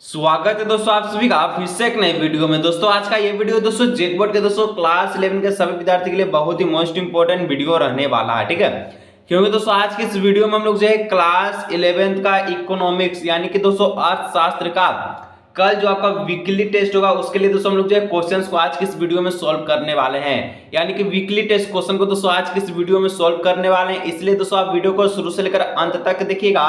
स्वागत है दोस्तों आप सभी का फिर से एक नई वीडियो में। दोस्तों आज का ये वीडियो दोस्तों जेक बोर्ड के दोस्तों क्लास 11 के सभी विद्यार्थी के लिए बहुत ही मोस्ट इंपोर्टेंट वीडियो रहने वाला है, ठीक है। क्योंकि दोस्तों आज की इस वीडियो में हम लोग जो है क्लास 11 का इकोनॉमिक्स यानी कि दोस्तों अर्थशास्त्र का कल जो आपका वीकली टेस्ट होगा उसके लिए दोस्तों हम लोग जो है क्वेश्चंस को आज की इस वीडियो में सॉल्व करने वाले हैं। यानी कि वीकली टेस्ट क्वेश्चन को दोस्तों आज की इस वीडियो में सॉल्व करने वाले हैं, इसलिए दोस्तों आप वीडियो को शुरू से लेकर अंत तक देखिएगा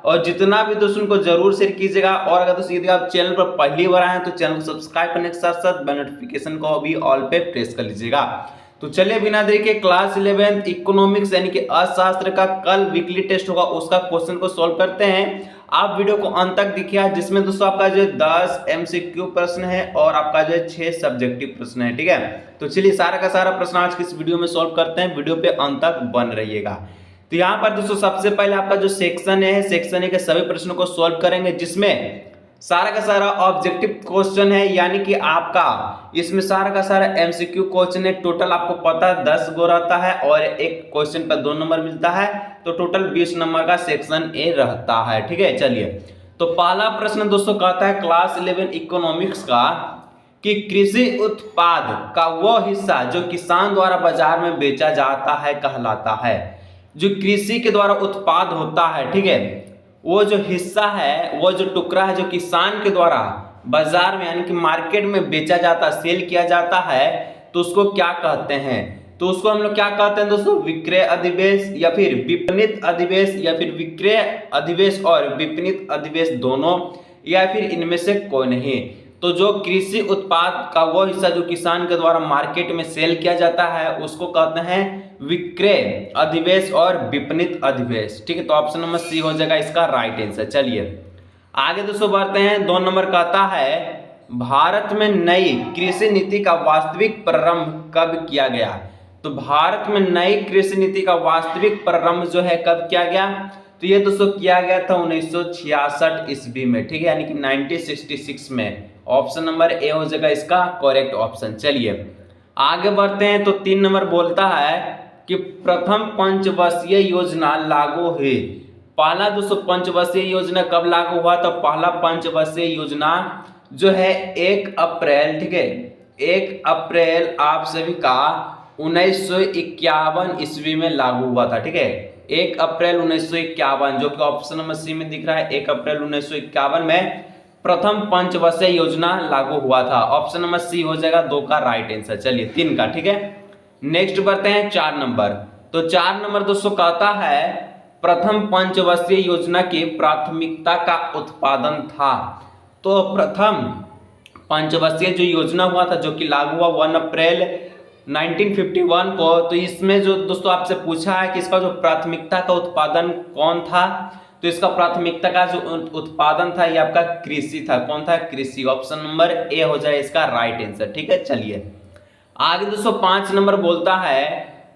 और जितना भी दोस्तों उनको जरूर शेयर कीजिएगा। और अगर दोस्तों यदि आप चैनल पर पहली बार आए हैं तो चैनल को सब्सक्राइब करने के साथ साथ बेल नोटिफिकेशन को भी ऑल पे प्रेस कर लीजिएगा। तो चलिए बिना देरी के क्लास 11 इकोनॉमिक्स यानी कि अर्थशास्त्र का कल वीकली टेस्ट होगा उसका क्वेश्चन को सॉल्व करते हैं। आप वीडियो को अंत तक देखिए, जिसमें दोस्तों आपका जो 10 एमसीक्यू प्रश्न है और आपका जो 6 सब्जेक्टिव प्रश्न है, ठीक है। तो चलिए सारा का सारा प्रश्न आज की इस वीडियो में सॉल्व करते हैं, वीडियो पे अंत तक बन रहिएगा। तो यहाँ पर दोस्तों सबसे पहले आपका जो सेक्शन है, सेक्शन ए के सभी प्रश्नों को सॉल्व करेंगे, जिसमें सारा का सारा ऑब्जेक्टिव क्वेश्चन है। यानी कि आपका इसमें सारा का सारा एमसीक्यू क्वेश्चन है। टोटल आपको पता है 10 गो रहता है और एक क्वेश्चन पर 2 नंबर मिलता है, तो टोटल 20 नंबर का सेक्शन ए रहता है, ठीक है। चलिए तो पहला प्रश्न दोस्तों कहता है क्लास 11 इकोनॉमिक्स का कि कृषि उत्पाद का वो हिस्सा जो किसान द्वारा बाजार में बेचा जाता है कहलाता है। जो कृषि के द्वारा उत्पाद होता है, ठीक है, वो जो हिस्सा है, वो जो टुकड़ा है जो किसान के द्वारा बाजार में यानी कि मार्केट में बेचा जाता है, सेल किया जाता है, तो उसको क्या कहते हैं? तो उसको हम लोग क्या कहते हैं दोस्तों? विक्रय अधिवेश या फिर विपणित अधिवेश या फिर विक्रय अधिवेश और विपणित अधिवेश दोनों या फिर इनमें से कोई नहीं। तो जो कृषि उत्पाद का वो हिस्सा जो किसान के द्वारा मार्केट में सेल किया जाता है उसको कहते हैं विक्रय अधिवेश और विपणित अधिवेश, ठीक है। तो ऑप्शन नंबर सी हो जाएगा इसका राइट आंसर। चलिए आगे दोस्तों बढ़ते हैं। 2 नंबर कहता है भारत में नई कृषि नीति का वास्तविक प्रारंभ कब किया गया? तो भारत में नई कृषि नीति का वास्तविक प्रारंभ जो है कब किया गया? तो ये दोस्तों किया गया था 1966 ईस्वी में, ठीक है, यानी कि 1966 में। ऑप्शन नंबर ए हो जाएगा इसका करेक्ट ऑप्शन। चलिए आगे बढ़ते हैं। तो 3 नंबर बोलता है कि प्रथम पंचवर्षीय योजना लागू हुई। पहला दोस्तों पंचवर्षीय योजना कब लागू हुआ? तो पहला पंचवर्षीय योजना जो है 1 अप्रैल, ठीक है, 1 अप्रैल आप सभी का 1951 ईस्वी में लागू हुआ था, ठीक है। 1 अप्रैल 1951 जो कि ऑप्शन नंबर सी में दिख रहा है, 1 अप्रैल 1951 में प्रथम पंचवर्षीय योजना लागू हुआ था। ऑप्शन नंबर सी हो जाएगा 2 का राइट आंसर। चलिए 3 का, ठीक है। नेक्स्ट बढ़ते हैं 4 नंबर। तो 4 नंबर दोस्तों कहता है प्रथम पंचवर्षीय योजना की प्राथमिकता का उत्पादन था। तो प्रथम पंचवर्षीय जो योजना हुआ था जो कि लागू हुआ 1 अप्रैल 1951 को, तो इसमें जो दोस्तों आपसे पूछा है कि इसका जो प्राथमिकता का उत्पादन कौन था, तो इसका प्राथमिकता का जो उत्पादन था ये आपका कृषि था। कौन था? कृषि। ऑप्शन नंबर ए हो जाए इसका राइट आंसर, ठीक है। चलिए आगे दोस्तों 5 नंबर बोलता है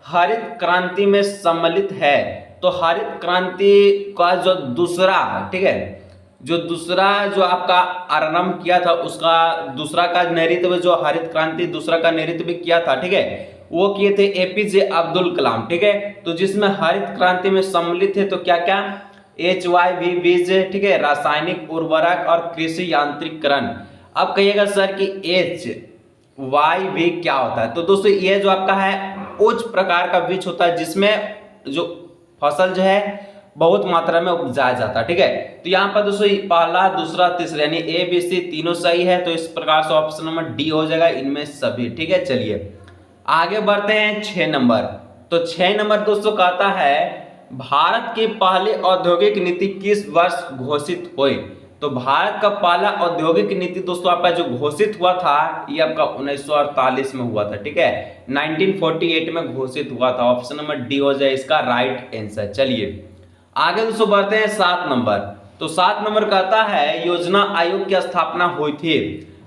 हरित क्रांति में सम्मिलित है। तो हरित क्रांति का जो दूसरा, ठीक है, जो दूसरा जो आपका आरंभ किया था उसका दूसरा का नेतृत्व, जो हरित क्रांति दूसरा का नेतृत्व किया था, ठीक है, वो किए थे एपीजे अब्दुल कलाम, ठीक है। तो जिसमें हरित क्रांति में सम्मिलित है तो क्या क्या? HYV बीज, ठीक है, रासायनिक उर्वरक और कृषि यांत्रिकरण। अब कहिएगा सर कि HYV क्या होता है? तो दोस्तों ये जो आपका है उच्च प्रकार का बीज होता है जिसमें जो फसल जो है बहुत मात्रा में उपजाया जाता है, ठीक है। तो यहाँ पर दोस्तों पहला, दूसरा, तीसरा यानी ABC तीनों सही है, तो इस प्रकार से ऑप्शन नंबर डी हो जाएगा इनमें सभी, ठीक है। चलिए आगे बढ़ते हैं 6 नंबर। तो 6 नंबर दोस्तों कहता है भारत की पहली औद्योगिक नीति किस वर्ष घोषित हुई? तो भारत का पहला औद्योगिक नीति दोस्तों आपका जो घोषित हुआ था ये आपका 1948 में हुआ था, ठीक है, 1948 में घोषित हुआ था। ऑप्शन नंबर डी हो जाए इसका राइट आंसर। चलिए आगे दोस्तों बढ़ते हैं 7 नंबर। तो 7 नंबर कहता है योजना आयोग की स्थापना हुई थी।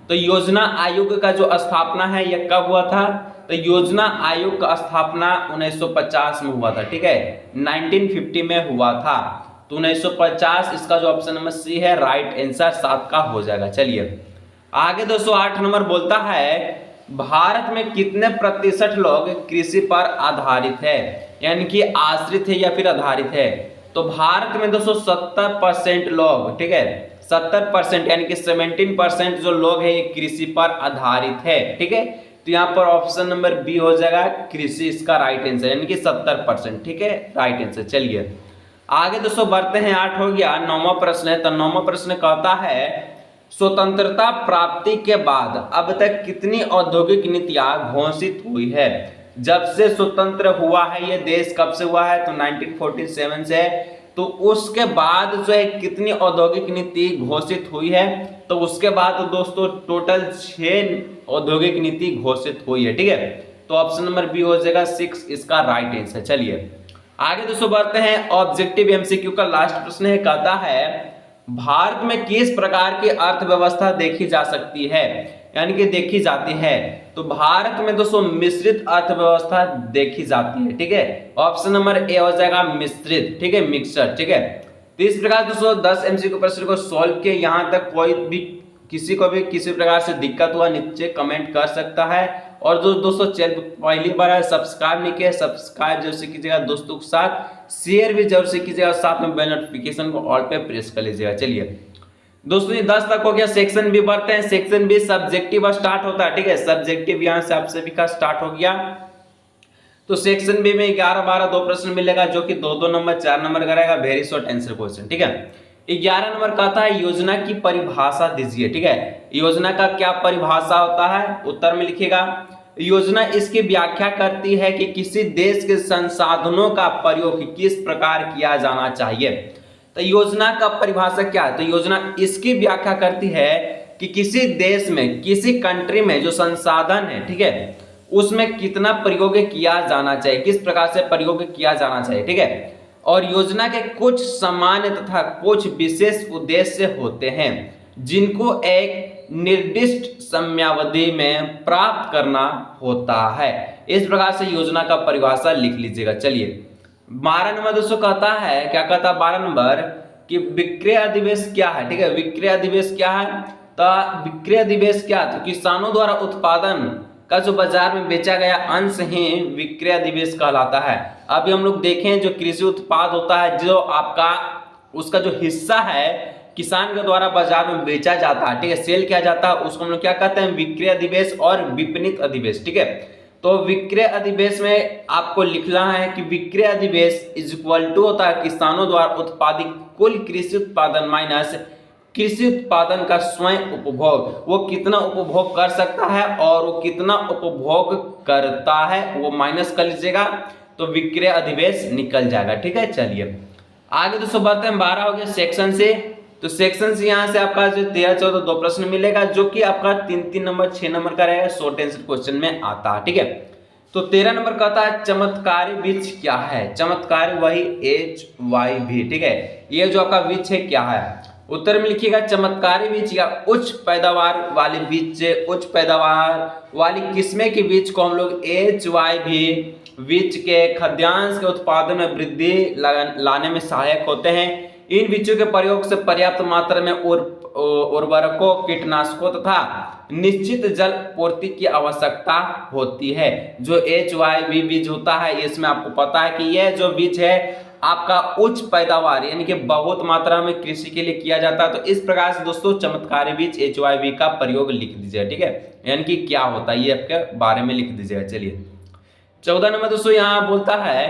तो योजना आयोग का जो स्थापना है यह कब हुआ था? तो योजना आयोग का स्थापना 1950 में हुआ था, ठीक है, 1950 में हुआ था। तो 1950 इसका जो ऑप्शन नंबर सी है राइट आंसर 7 का हो जाएगा। चलिए आगे दोस्तों 8 नंबर बोलता है भारत में कितने प्रतिशत लोग कृषि पर आधारित है, यानी कि आश्रित है या फिर आधारित है? तो भारत में दोस्तों 70% लोग, ठीक है, 70% यानी कि 17% जो लोग हैं ये कृषि पर आधारित है। ठीक है, तो यहाँ पर ऑप्शन नंबर बी हो जाएगा कृषि, इसका राइट आंसर, यानी कि 70%। ठीक है, राइट आंसर। चलिए आगे दोस्तों बढ़ते हैं। 8 हो गया, 9वां प्रश्न है। तो 9वां प्रश्न कहता है स्वतंत्रता प्राप्ति के बाद अब तक कितनी औद्योगिक नीतियां घोषित हुई है। जब से स्वतंत्र हुआ है ये देश, कब से हुआ है तो 1947 से। तो उसके बाद जो है कितनी औद्योगिक नीति घोषित हुई है, तो उसके बाद तो दोस्तों टोटल 6 औद्योगिक नीति घोषित हुई है। ठीक है, तो ऑप्शन नंबर बी हो जाएगा 6, इसका राइट आंसर। चलिए आगे दोस्तों बढ़ते हैं। ऑब्जेक्टिव एमसीक्यू का लास्ट प्रश्न है, कहता है भारत में किस प्रकार की अर्थव्यवस्था देखी जा सकती है, यानी कि देखी जाती है। तो भारत में दोस्तों मिश्रित अर्थव्यवस्था देखी जाती है। ठीक है, ऑप्शन नंबर ए हो जाएगा मिश्रित। ठीक है, मिक्सचर। ठीक है, तो इस प्रकार दोस्तों 10 एमसीक्यू प्रश्न को सॉल्व किए। यहां तक कोई भी किसी को भी किसी प्रकार से दिक्कत हुआ नीचे कमेंट कर सकता है। और जो दोस्तों चैनल पहली बार है सब्सक्राइब नहीं किया, सब्सक्राइब जरूर से कीजिएगा, दोस्तों के साथ शेयर भी जरूर से कीजिएगा, साथ में बेल नोटिफिकेशन को ऑल पे प्रेस कर लीजिएगा। चलिए दोस्तों ये 10 तक हो गया। सेक्शन बी बढ़ते हैं। सेक्शन बी सब्जेक्टिव स्टार्ट होता है। ठीक है, सब्जेक्टिव यहां से आप सभी का स्टार्ट हो गया। तो सेक्शन बी में 11, 12 2 प्रश्न मिलेगा, जो कि 2-2 नंबर 4 नंबर का रहेगा। Very short answer question. ठीक है, 11 नंबर कहता है योजना की परिभाषा दीजिए। ठीक है, योजना का क्या परिभाषा होता है, उत्तर में लिखिएगा। योजना इसकी व्याख्या करती है कि किसी देश के संसाधनों का प्रयोग किस प्रकार किया जाना चाहिए। तो योजना का परिभाषा क्या है, तो योजना इसकी व्याख्या करती है कि किसी देश में, किसी कंट्री में जो संसाधन है, ठीक है, उसमें कितना प्रयोग किया जाना चाहिए, किस प्रकार से प्रयोग किया जाना चाहिए। ठीक है, और योजना के कुछ सामान्य तथा कुछ विशेष उद्देश्य होते हैं जिनको एक निर्दिष्ट समयावधि में प्राप्त करना होता है। इस प्रकार से योजना का परिभाषा लिख लीजिएगा। चलिए 12 नंबर दोस्तों कहता है, क्या कहता है 12 नंबर कि विक्रय अधिवेश क्या है। ठीक है, विक्रय अधिवेश क्या है, तो विक्रय अधिवेश क्या है, तो किसानों द्वारा उत्पादन का जो बाजार में बेचा गया अंश ही विक्रय अधिवेश कहलाता है। अभी हम लोग देखें जो कृषि उत्पाद होता है, जो आपका उसका जो हिस्सा है किसान के द्वारा बाजार में बेचा जाता है, ठीक है, सेल किया जाता है, उसको हम लोग क्या कहते हैं, विक्रय अधिवेश और विपणित अधिवेश। ठीक है, तो विक्रय अधिवेश में आपको लिखना है कि विक्रय अधिवेश इज इक्वल टू होता है किसानों द्वारा उत्पादित कुल कृषि उत्पादन माइनस कृषि उत्पादन का स्वयं उपभोग। वो कितना उपभोग कर सकता है और वो कितना उपभोग करता है वो माइनस कर लीजिएगा, तो विक्रय अधिवेश निकल जाएगा। ठीक है, चलिए आगे दोस्तों बढ़ते हैं। 12 हो गया सेक्शन से। तो सेक्शन से यहाँ से आपका जो 13, 14 2 प्रश्न मिलेगा, जो कि आपका 3-3 नंबर 6 नंबर का रहेगा, शॉर्ट आंसर क्वेश्चन में आता है। ठीक है, तो 13 नंबर कहता है चमत्कारी वृक्ष क्या है। चमत्कारी वही HYV। ठीक है, ये जो आपका वृक्ष है क्या है, उत्तर में लिखिएगा चमत्कारी बीज या उच्च पैदावार वाले बीज, उच्च पैदावार वाली किस्में के बीज को हम लोग HYV बीज के खाद्यांश के उत्पादन में वृद्धि लाने में सहायक होते हैं। इन बीजों के प्रयोग से पर्याप्त मात्रा में उर्वरकों, कीटनाशकों तथा निश्चित जल पूर्ति की आवश्यकता होती है। जो HYV बीज होता है, इसमें आपको पता है कि यह जो बीज है आपका उच्च पैदावार यानी कि बहुत मात्रा में कृषि के लिए किया जाता है। तो इस प्रकार से दोस्तों चमत्कारी बीज HYV का प्रयोग लिख दीजिएगा। ठीक है, यानी कि क्या होता है ये आपके बारे में लिख दीजिएगा। चलिए 14 नंबर दोस्तों यहाँ बोलता है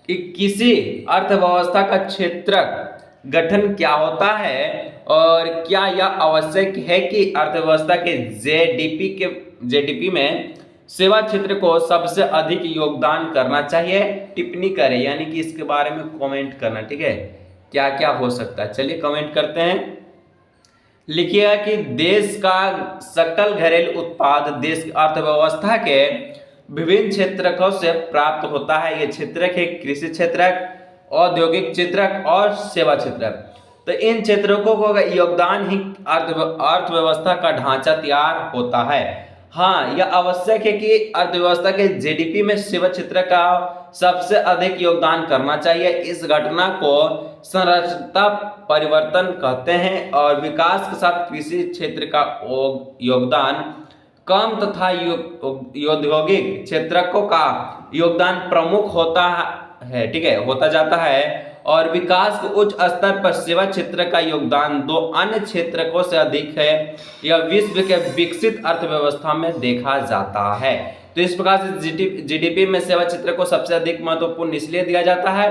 कि किसी अर्थव्यवस्था का क्षेत्रक गठन क्या होता है और क्या यह आवश्यक है कि अर्थव्यवस्था के JDP में सेवा क्षेत्र को सबसे अधिक योगदान करना चाहिए। टिप्पणी करें, यानी कि इसके बारे में कमेंट करना। ठीक है, क्या क्या हो सकता है, चलिए कमेंट करते हैं। लिखिएगा कि देश का सकल घरेलू उत्पाद देश की अर्थव्यवस्था के विभिन्न क्षेत्रकों से प्राप्त होता है। ये क्षेत्रक है कृषि क्षेत्रक, औद्योगिक क्षेत्रक और सेवा क्षेत्रक। तो इन क्षेत्रकों का योगदान ही अर्थव्यवस्था का ढांचा तैयार होता है। हाँ, यह आवश्यक है कि अर्थव्यवस्था के JDP में सेवा क्षेत्र का सबसे अधिक योगदान करना चाहिए। इस घटना को संरचना परिवर्तन कहते हैं और विकास के साथ कृषि क्षेत्र का योगदान कम तथा औद्योगिक क्षेत्रकों का योगदान प्रमुख होता है। ठीक है, होता जाता है और विकास के उच्च स्तर पर सेवा क्षेत्र का योगदान दो अन्य क्षेत्रों से अधिक है, यह विश्व के विकसित अर्थव्यवस्था में देखा जाता है। तो इस प्रकार से जीडीपी में सेवा क्षेत्र को सबसे अधिक महत्वपूर्ण इसलिए दिया जाता है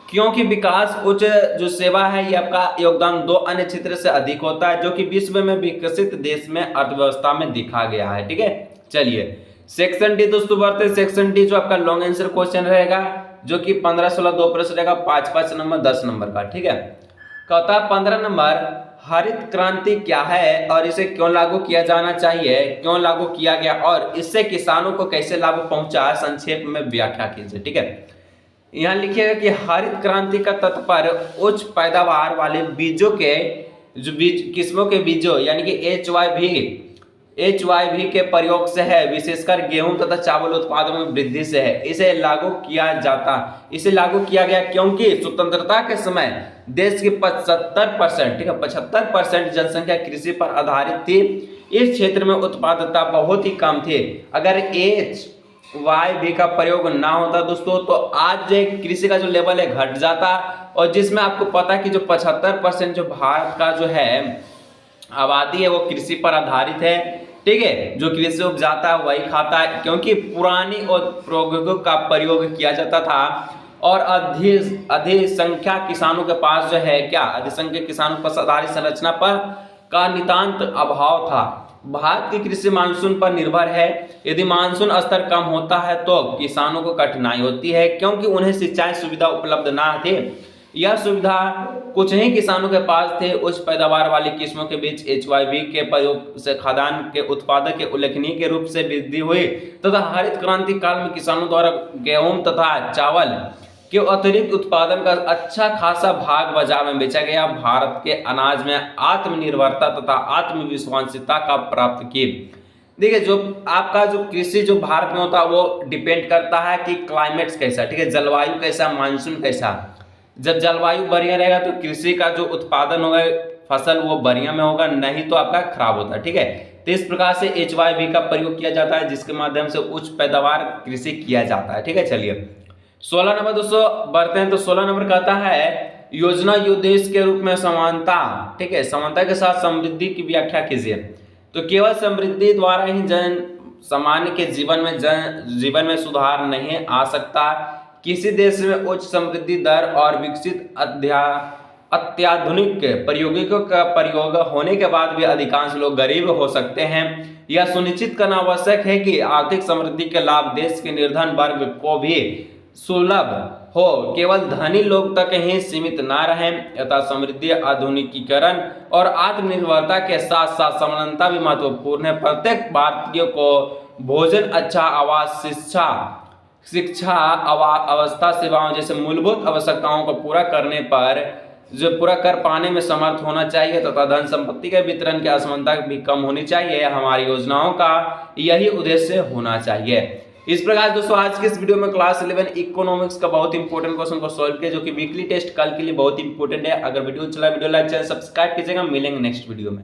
क्योंकि विकास उच्च जो सेवा है ये आपका योगदान दो अन्य क्षेत्र से अधिक होता है, जो कि विश्व में विकसित देश में अर्थव्यवस्था में दिखा गया है। ठीक है, चलिए सेक्शन डी दोस्तों बढ़ते हैं। सेक्शन डी जो आपका लॉन्ग आंसर क्वेश्चन रहेगा, जो कि 15, 16 2 प्रश्न रहेगा, 5 नंबर 10 नंबर का। ठीक है, कहता है 15 नंबर, हरित क्रांति क्या है और इसे क्यों लागू किया जाना चाहिए, क्यों लागू किया गया और इससे किसानों को कैसे लाभ पहुंचा, संक्षेप में व्याख्या कीजिए। ठीक है, यहाँ लिखिएगा कि हरित क्रांति का तात्पर्य उच्च पैदावार वाले बीजों के जो किस्मों के बीजों यानी कि HYV के प्रयोग से है, विशेषकर गेहूं तथा चावल उत्पादन में वृद्धि से है। इसे लागू किया गया क्योंकि स्वतंत्रता के समय देश की 75%, ठीक है 75% जनसंख्या कृषि पर आधारित थी। इस क्षेत्र में उत्पादकता बहुत ही कम थी। अगर HYV का प्रयोग ना होता दोस्तों तो आज जो कृषि का जो लेवल है घट जाता, और जिसमें आपको पता है कि जो 75% जो भारत का जो है आबादी है वो कृषि पर आधारित है। ठीक है, जो कृषि उपजाता है वही खाता है, क्योंकि पुरानी और प्रौद्योगिकी का प्रयोग किया जाता था और अधिक संख्या किसानों के पास जो है अधिसंख्यक किसानों पर आधारित संरचना पर का नितांत अभाव था। भारत की कृषि मानसून पर निर्भर है। यदि मानसून स्तर कम होता है तो किसानों को कठिनाई होती है, क्योंकि उन्हें सिंचाई सुविधा उपलब्ध ना थे। यह सुविधा कुछ ही किसानों के पास थे। उच्च पैदावार वाली किस्मों के बीच HYV के प्रयोग से खाद्यान्न के उत्पादन के उल्लेखनीय के रूप से वृद्धि हुई तथा हरित क्रांति काल में किसानों द्वारा गेहूं तथा चावल के अतिरिक्त उत्पादन का अच्छा खासा भाग बाजार में बेचा गया। भारत के अनाज में आत्मनिर्भरता तथा आत्मविश्वासिता का प्राप्त की। देखिए, जो आपका जो कृषि जो भारत में होता है वो डिपेंड करता है कि क्लाइमेट कैसा, ठीक है, जलवायु कैसा, मानसून कैसा। जब जलवायु बढ़िया रहेगा तो कृषि का जो उत्पादन होगा फसल वो बढ़िया में होगा, नहीं तो आपका खराब होता है। ठीक है, तो इस प्रकार से HYV का प्रयोग किया जाता है, जिसके माध्यम से उच्च पैदावार कृषि किया जाता है। ठीक है, चलिए 16 नंबर दोस्तों बढ़ते हैं। तो 16 नंबर कहता है योजना उद्देश्य के रूप में समानता, ठीक है, समानता के साथ समृद्धि की व्याख्या कीजिए। तो केवल समृद्धि द्वारा ही जन सामान्य के जीवन में सुधार नहीं आ सकता। किसी देश में उच्च समृद्धि दर और विकसित अत्याधुनिक प्रौद्योगिकियों का प्रयोग होने के बाद भी अधिकांश लोग गरीब हो सकते हैं। यह सुनिश्चित करना आवश्यक है कि आर्थिक समृद्धि के लाभ देश के निर्धन वर्ग को भी सुलभ हो, केवल धनी लोग तक ही सीमित न रहें। तथा समृद्धि, आधुनिकीकरण और आत्मनिर्भरता के साथ साथ समानता भी महत्वपूर्ण है। प्रत्येक भारतीय को भोजन, अच्छा आवास, शिक्षा अवस्था सेवाओं जैसे मूलभूत आवश्यकताओं को पूरा कर पाने में समर्थ होना चाहिए तथा धन संपत्ति के वितरण की असमानता भी कम होनी चाहिए। हमारी योजनाओं का यही उद्देश्य होना चाहिए। इस प्रकार दोस्तों आज के इस वीडियो में क्लास 11 इकोनॉमिक्स का बहुत इंपॉर्टेंट क्वेश्चन को सॉल्व किया, जो कि वीकली टेस्ट कल के लिए बहुत इंपॉर्टेंट है। अगर वीडियो चला वीडियो लाइक चैनल सब्सक्राइब कीजिएगा। मिलेंगे नेक्स्ट वीडियो में।